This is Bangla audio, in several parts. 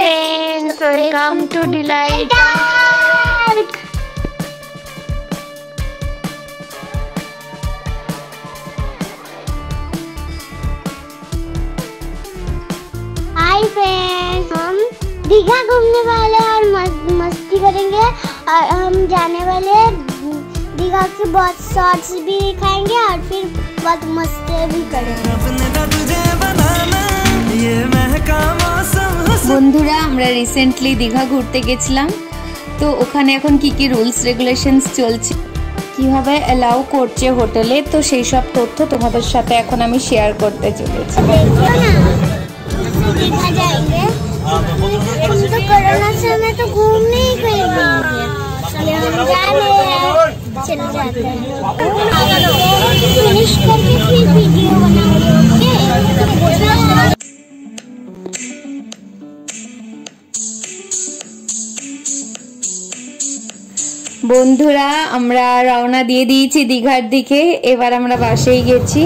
friends, welcome to Delight. Hi friends, हम दीघा घूमने वाले और मस्ती करेंगे और हम जाने वाले दीघा के बहुत शॉर्ट्स भी दिखाएंगे और फिर बहुत मस्ती भी करेंगे। বন্ধুরা আমরা রিসেন্টলি দীঘা ঘুরতে গেছিলাম, তো ওখানে এখন কি কি রুলস রেগুলেশনস চলছে, কিভাবে অ্যালাউ করছে হোটেলে, তো সেই সব তথ্য তোমাদের সাথে এখন আমি শেয়ার করতে চলেছি। दीघा जाएंगे, हम तो कोरोना से हमें तो घूमने ही कहीं गए, चले हम जा रहे हैं, चले जाते हैं, फिनिश करके फिर वीडियो बनाएंगे। বন্ধুরা আমরা রওনা দিয়ে দিয়েছি দীঘার দিকে, এবার আমরা বাসেই গেছি।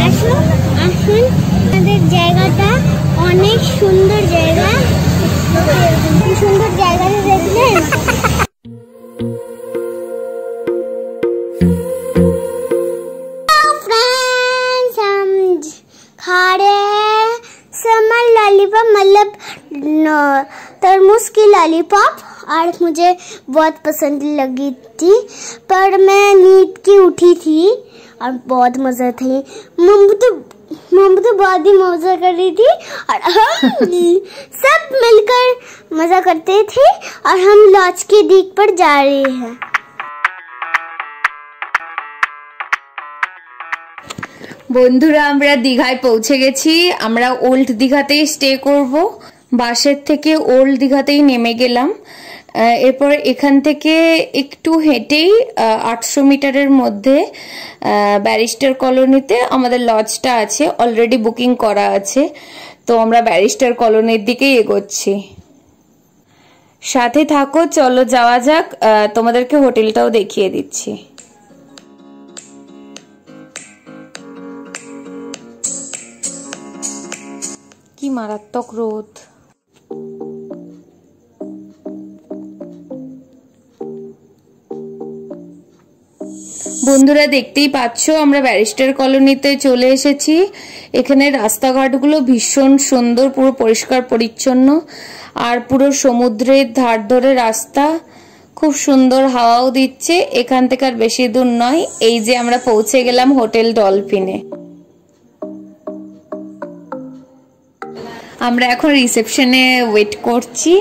আসুন আসুন, আমাদের জায়গাটা অনেক সুন্দর জায়গা, কি সুন্দর জায়গাটা দেখলেন। फ्रेंड्स, हम खा रहे हैं समर लॉलीपॉप, मतलब तरबूज की लॉलीपॉप, और मुझे बहुत पसंद लगी थी, पर मैं नींद की उठी थी और बहुत मज़ा थी। मम्मी तो बहुत ही मज़ा कर रही थी और हम सब मिलकर मज़ा करते थे और हम लॉज के डीक पर जा रहे हैं। বন্ধুরা আমরা দীঘায় পৌঁছে গেছি, আমরা ওল্ড দীঘাতেই স্টে করব, বাসের থেকে ওল্ড দীঘাতেই নেমে গেলাম। এরপর এখান থেকে একটু হেঁটেই 800 মিটারের মধ্যে ব্যারিস্টার কলোনিতে আমাদের লজটা আছে, অলরেডি বুকিং করা আছে, তো আমরা ব্যারিস্টার কলোনির দিকেই এগোচ্ছি। সাথে থাকো, চলো যাওয়া যাক, তোমাদেরকে হোটেলটাও দেখিয়ে দিচ্ছি। কি মারাত্মক রোদ। বন্ধুরা দেখতেই পাচ্ছ আমরা ব্যারিস্টার কলোনিতে চলে এসেছি। এখানে রাস্তাঘাটগুলো ভীষণ সুন্দর, পুরো পরিষ্কার পরিচ্ছন্ন, আর পুরো সমুদ্রের ধার ধরে রাস্তা, খুব সুন্দর হাওয়াও দিচ্ছে। এখান থেকে আর বেশি দূর নয়, এই যে আমরা পৌঁছে গেলাম হোটেল ডলফিনে। আমরা এখন রিসেপশনে ওয়েট করছি,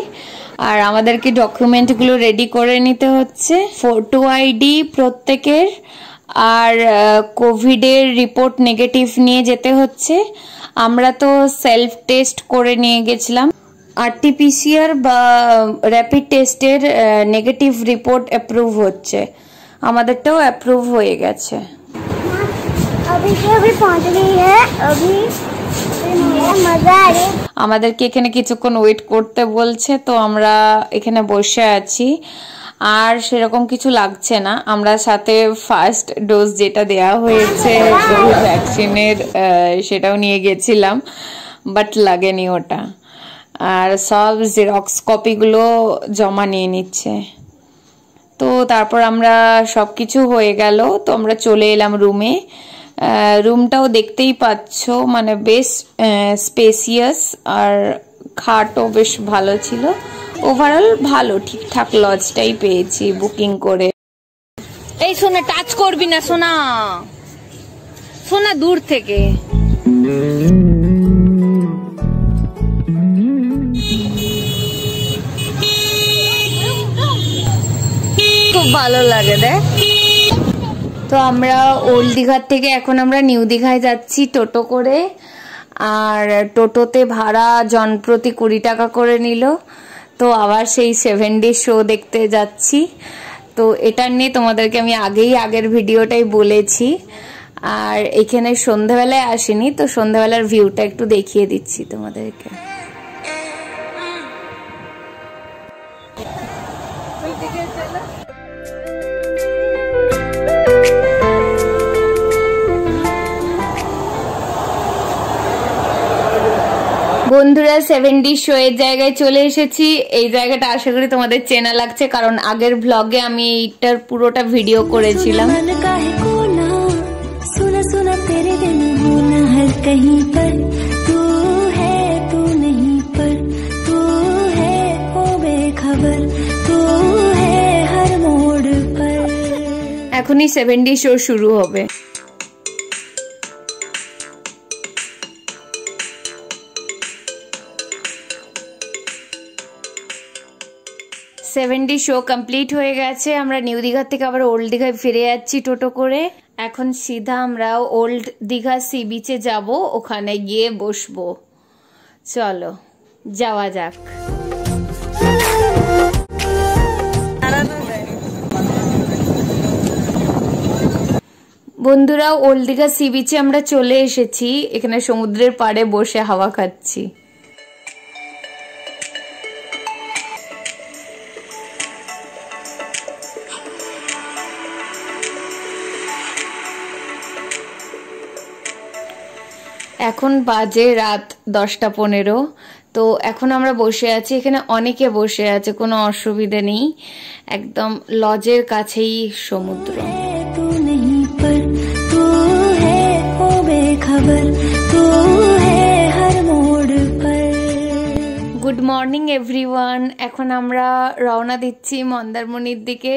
আর আমাদেরকে ডকুমেন্টগুলো রেডি করে নিতে হচ্ছে, ফটো আইডি প্রত্যেকের, আর কোভিডের রিপোর্ট নেগেটিভ নিয়ে যেতে হচ্ছে। আমরা তো সেলফ টেস্ট করে নিয়ে গেছিলাম, আরটিপিসিআর বা র্যাপিড টেস্টের নেগেটিভ রিপোর্ট অ্যাপ্রুভ হচ্ছে, আমাদেরটাও অ্যাপ্রুভ হয়ে গেছে। আমাদেরকে এখানে কিছুক্ষণ ওয়েট করতে বলছে, তো আমরা এখানে বসে আছি, আর সেরকম কিছু লাগছে না। আমরা সাথে ফার্স্ট ডোজ যেটা দেয়া হয়েছে কোভিড ভ্যাকসিনের, সেটাও নিয়ে গেছিলাম, বাট লাগেনি ওটা। আর সব জেরক্স কপিগুলো জমা নিয়ে নিচ্ছে। তো তারপর আমরা সবকিছু হয়ে গেল, তো আমরা চলে এলাম রুমে। রুমটাও দেখতেই পাচ্ছ, মানে বেশ স্পেসিয়াস, আর খাটও বেশ ভালো ছিল। ওভারঅল ভালো, ঠিকঠাক লজটাই পেয়েছি বুকিং করে। এই সোনা, টাচ করবি না সোনা, সোনা দূর থেকে। খুব ভালো লাগে দেখ। তো আমরা ওল্ড দীঘার থেকে এখন আমরা নিউ দীঘায় যাচ্ছি টোটো করে, আর টোটোতে ভাড়া জনপ্রতি 20 টাকা করে নিল। তো আবার সেই 7 ডে শো দেখতে যাচ্ছি। তো এটা নিয়ে তোমাদেরকে আমি আগের ভিডিওটাই বলেছি, আর এখানে সন্ধ্যাবেলায় আসিনি, তো সন্ধ্যাবেলার ভিউটা একটু দেখিয়ে দিচ্ছি তোমাদেরকে। বন্ধুরা 70 শো এর জায়গায় চলে এসেছি। এই জায়গাটা আশা করি তোমাদের চেনা লাগছে, কারণ আগের ব্লগে আমি এইটার পুরোটা ভিডিও করেছিলাম। এখনই 70 শো শুরু হবে। শো কমপ্লিট হয়ে গেছে। আমরা নিউ দীঘা থেকে আবার ওল্ড দীঘায় ফিরে যাচ্ছি টোটো করে। এখন সিধা আমরা ওল্ড দীঘা সি বিচে যাব, ওখানে গিয়ে বসবো। চলো যাওয়া যাক। বন্ধুরা ওল্ড দীঘা সি বিচে আমরা চলে এসেছি। এখানে সমুদ্রের পাড়ে বসে হাওয়া খাচ্ছি। এখন বাজে রাত 10:15। তো এখন আমরা বসে আছি, এখানে অনেকে বসে আছে, কোনো অসুবিধা নেই। একদম লজের কাছেই সমুদ্র। Good morning everyone. এখন আমরা রওনা দিচ্ছি মন্দারমণির দিকে।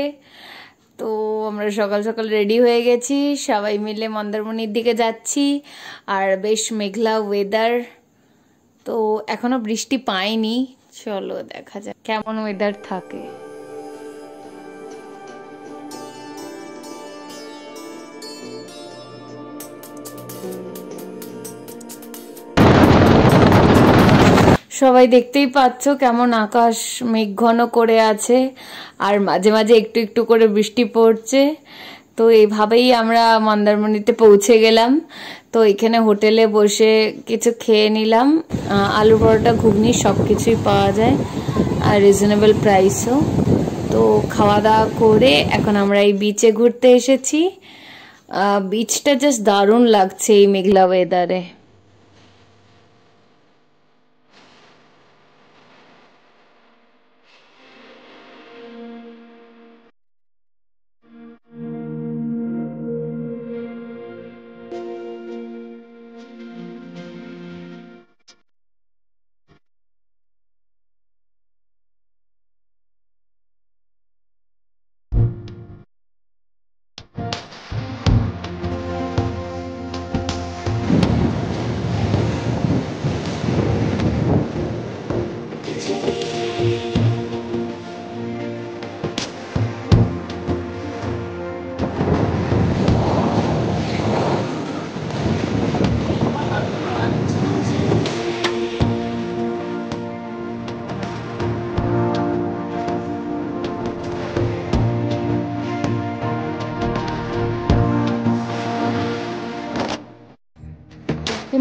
তো আমরা সকাল সকাল রেডি হয়ে গেছি, সবাই মিলে মন্দারমণির দিকে যাচ্ছি। আর বেশ মেঘলা ওয়েদার, তো এখনো বৃষ্টি পাইনি। চলো দেখা যাক কেমন ওয়েদার থাকে। সবাই দেখতেই পাচ্ছ কেমন আকাশ মেঘঘন করে আছে, আর মাঝে মাঝে একটু একটু করে বৃষ্টি পড়ছে। তো এইভাবেই আমরা মন্দারমণিতে পৌঁছে গেলাম। তো এখানে হোটেলে বসে কিছু খেয়ে নিলাম। আলু পরোটা, ঘুগনি সবকিছুই পাওয়া যায়, আর রিজনেবল প্রাইসও। তো খাওয়া দাওয়া করে এখন আমরা এই বিচে ঘুরতে এসেছি। বিচটা জাস্ট দারুণ লাগছে এই মেঘলা ওয়েদারে।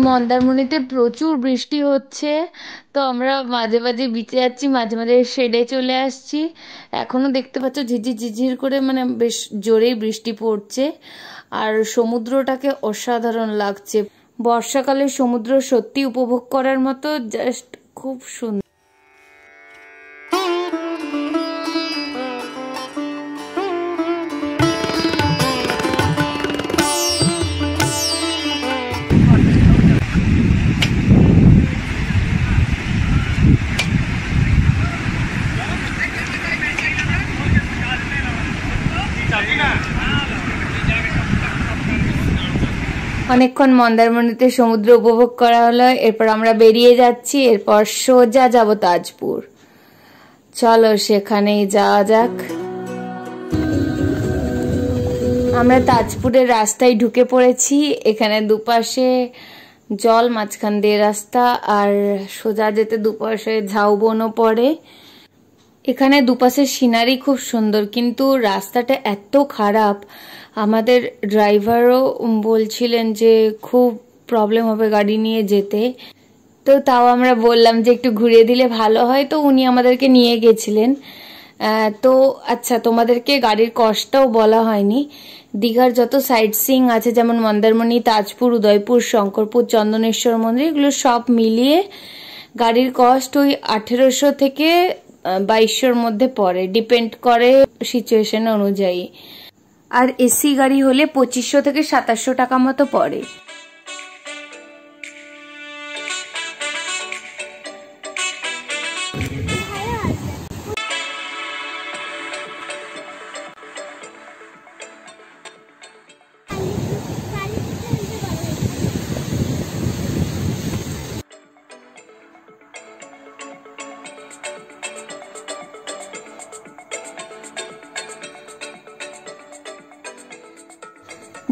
মন্দারমণিতে প্রচুর বৃষ্টি হচ্ছে, তো আমরা মাঝে মাঝে বিচে যাচ্ছি, মাঝে মাঝে শেডে চলে আসছি। এখনো দেখতে পাচ্ছ ঝিঝির ঝিঝির করে মানে বেশ জোরেই বৃষ্টি পড়ছে, আর সমুদ্রটাকে অসাধারণ লাগছে। বর্ষাকালে সমুদ্র সত্যি উপভোগ করার মতো, জাস্ট খুব সুন্দর। অনেকক্ষণ মন্দারমণিতে সমুদ্র উপভোগ করা হলো, এরপর আমরা বেরিয়ে যাচ্ছি। এরপর সোজা যাব তাজপুর। চলো সেখানেই যাওয়া যাক। আমরা তাজপুরের রাস্তায় ঢুকে পড়েছি। এখানে দুপাশে জল, মাঝখান দিয়ে রাস্তা, আর সোজা যেতে দুপাশে ঝাউবনও পড়ে। এখানে দুপাশের সিনারি খুব সুন্দর, কিন্তু রাস্তাটা এত খারাপ। আমাদের ড্রাইভারও বলছিলেন যে খুব প্রবলেম হবে গাড়ি নিয়ে যেতে। তো তাও আমরা বললাম যে একটু ঘুরিয়ে দিলে ভালো হয়, তো উনি আমাদেরকে নিয়ে গেছিলেন। তো আচ্ছা, তোমাদেরকে গাড়ির কস্টটাও বলা হয়নি। দীঘার যত সাইট সিইং আছে, যেমন মন্দারমণি, তাজপুর, উদয়পুর, শঙ্করপুর, চন্দনেশ্বর মন্দির, এগুলো সব মিলিয়ে গাড়ির কস্ট ওই 1800 থেকে 2200-র মধ্যে পড়ে, ডিপেন্ড করে সিচুয়েশন অনুযায়ী। আর এসি গাড়ি হলে 2500 থেকে 2700 টাকা মতো পড়ে।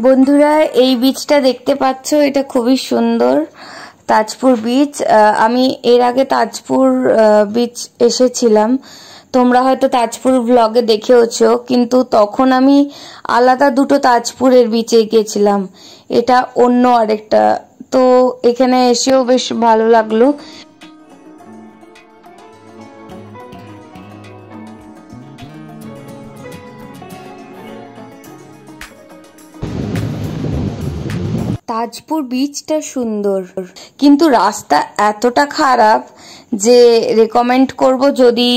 বন্ধুরা এই বিচটা দেখতে পাচ্ছ, এটা খুবই সুন্দর, তাজপুর বিচ। আমি এর আগে তাজপুর বিচ এসেছিলাম, তোমরা হয়তো তাজপুর ব্লগে দেখেওছো, কিন্তু তখন আমি আলাদা দুটো তাজপুরের বিচে গেছিলাম, এটা অন্য আরেকটা। তো এখানে এসেও বেশ ভালো লাগলো। তাজপুর বিচটা সুন্দর, কিন্তু রাস্তা এতটা খারাপ যে রেকমেন্ড করব যদি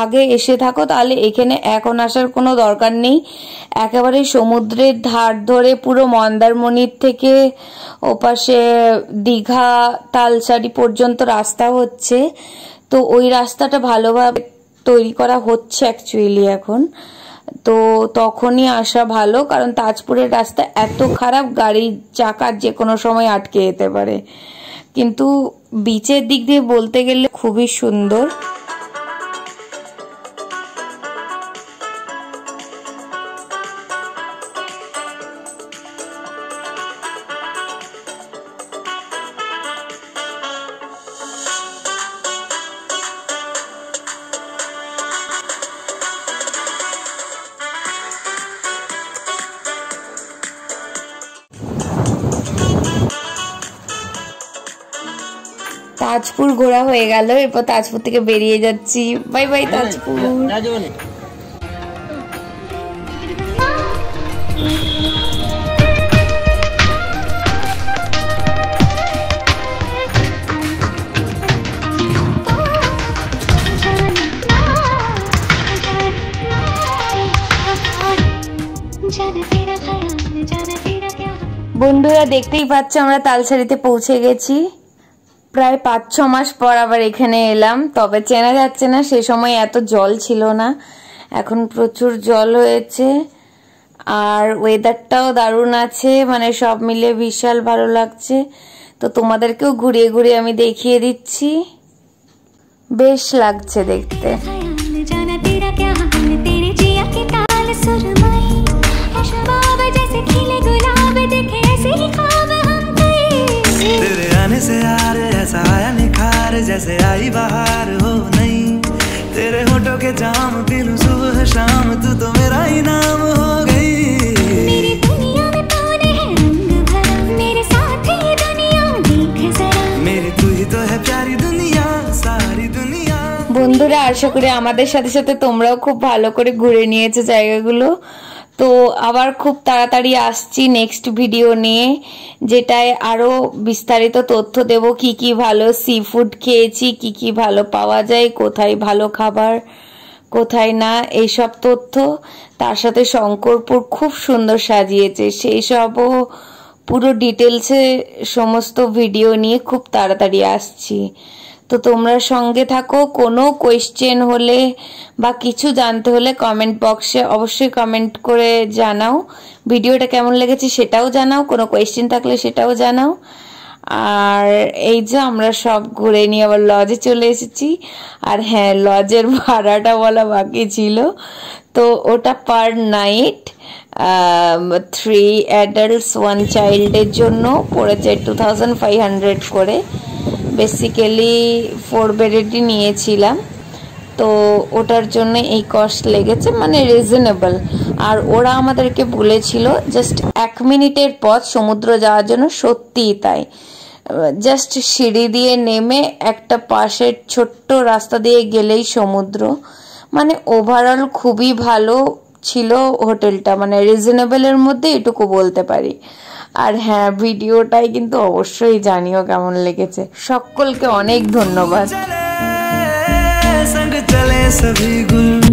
আগে এসে থাকো তাহলে এখানে এখন আসার কোনো দরকার নেই। একেবারে সমুদ্রের ধার ধরে পুরো মন্দারমণির থেকে ওপাশে দীঘা তালসারি পর্যন্ত রাস্তা হচ্ছে, তো ওই রাস্তাটা ভালোভাবে তৈরি করা হচ্ছে অ্যাকচুয়ালি এখন। তো তখনই আসা ভালো, কারণ তাজপুরের রাস্তা এত খারাপ গাড়ির চাকা যে কোনো সময় আটকে যেতে পারে। কিন্তু বিচের দিক দিয়ে বলতে গেলে খুবই সুন্দর। তাজপুর ঘোরা হয়ে গেল, এরপর তাজপুর থেকে বেরিয়ে যাচ্ছি। Bye bye Tajpur. বন্ধুরা দেখতেই পাচ্ছ আমরা তালসারিতে পৌঁছে গেছি। প্রায় 5-6 মাস পর আবার এখানে এলাম, তবে চেনা যাচ্ছে না, সে সময় এত জল ছিল না, এখন প্রচুর জল হয়েছে। আর ওয়েদারটাও দারুণ আছে, মানে সব মিলে বিশাল ভালো লাগছে। তো তোমাদেরকেও ঘুরিয়ে ঘুরিয়ে আমি দেখিয়ে দিচ্ছি, বেশ লাগছে দেখতে। जैसे आई बाहर हो नहीं, तेरे होठों के जाम पीलूं सुबह शाम, तू तो मेरा ही नाम हो गई। मेरी दुनिया में तूने है रंग भरा, मेरे साथ ही दुनिया देख जरा, मेरी तू ही तो है प्यारी दुनिया, सारी दुनिया। বন্ধুরা আশা করি আমাদের সাথে সাথে তোমরাও খুব ভালো করে ঘুরে নিয়েছো জায়গাগুলো। তো আবার খুব তাড়াতাড়ি আসছি নেক্সট ভিডিও নিয়ে, যেটায় আরো বিস্তারিত তথ্য দেব, কি কি ভালো সি ফুড খেয়েছি, কি কি ভালো পাওয়া যায়, কোথায় ভালো খাবার কোথায় না, এইসব তথ্য। তার সাথে শঙ্করপুর খুব সুন্দর সাজিয়েছে, সেই সবও পুরো ডিটেলসে সমস্ত ভিডিও নিয়ে খুব তাড়াতাড়ি আসছি। তো তোমরা সঙ্গে থাকো, কোনো কোয়েশ্চেন হলে বা কিছু জানতে হলে কমেন্ট বক্সে অবশ্যই কমেন্ট করে জানাও, ভিডিওটা কেমন লেগেছে সেটাও জানাও, কোনো কোয়েশ্চেন থাকলে সেটাও জানাও। আর এই যে আমরা সব ঘুরে নিয়ে আবার লজে চলে এসেছি। আর হ্যাঁ, লজের ভাড়াটা বলা বাকি ছিল, তো ওটা পার নাইট 3 adults 1 চাইল্ডের জন্য পড়েছে 2500 করে। বেসিক্যালি 4 বেডেরই নিয়েছিলাম, তো ওটার জন্য এই কস্ট লেগেছে, মানে রিজনেবল। আর ওরা আমাদেরকে বলেছিল জাস্ট 1 মিনিটের পথ সমুদ্র যাওয়ার জন্য, সত্যিই তাই। জাস্ট সিঁড়ি দিয়ে নেমে একটা পাশের ছোট্ট রাস্তা দিয়ে গেলেই সমুদ্র। মানে ওভারঅল খুবই ভালো ছিল হোটেলটা, মানে রিজনেবলের মধ্যে এটুকু বলতে পারি। আর হ্যাঁ, ভিডিওটাই কিন্তু অবশ্যই জানিও কেমন লেগেছে। সকলকে অনেক ধন্যবাদ। संग चले सभी गुल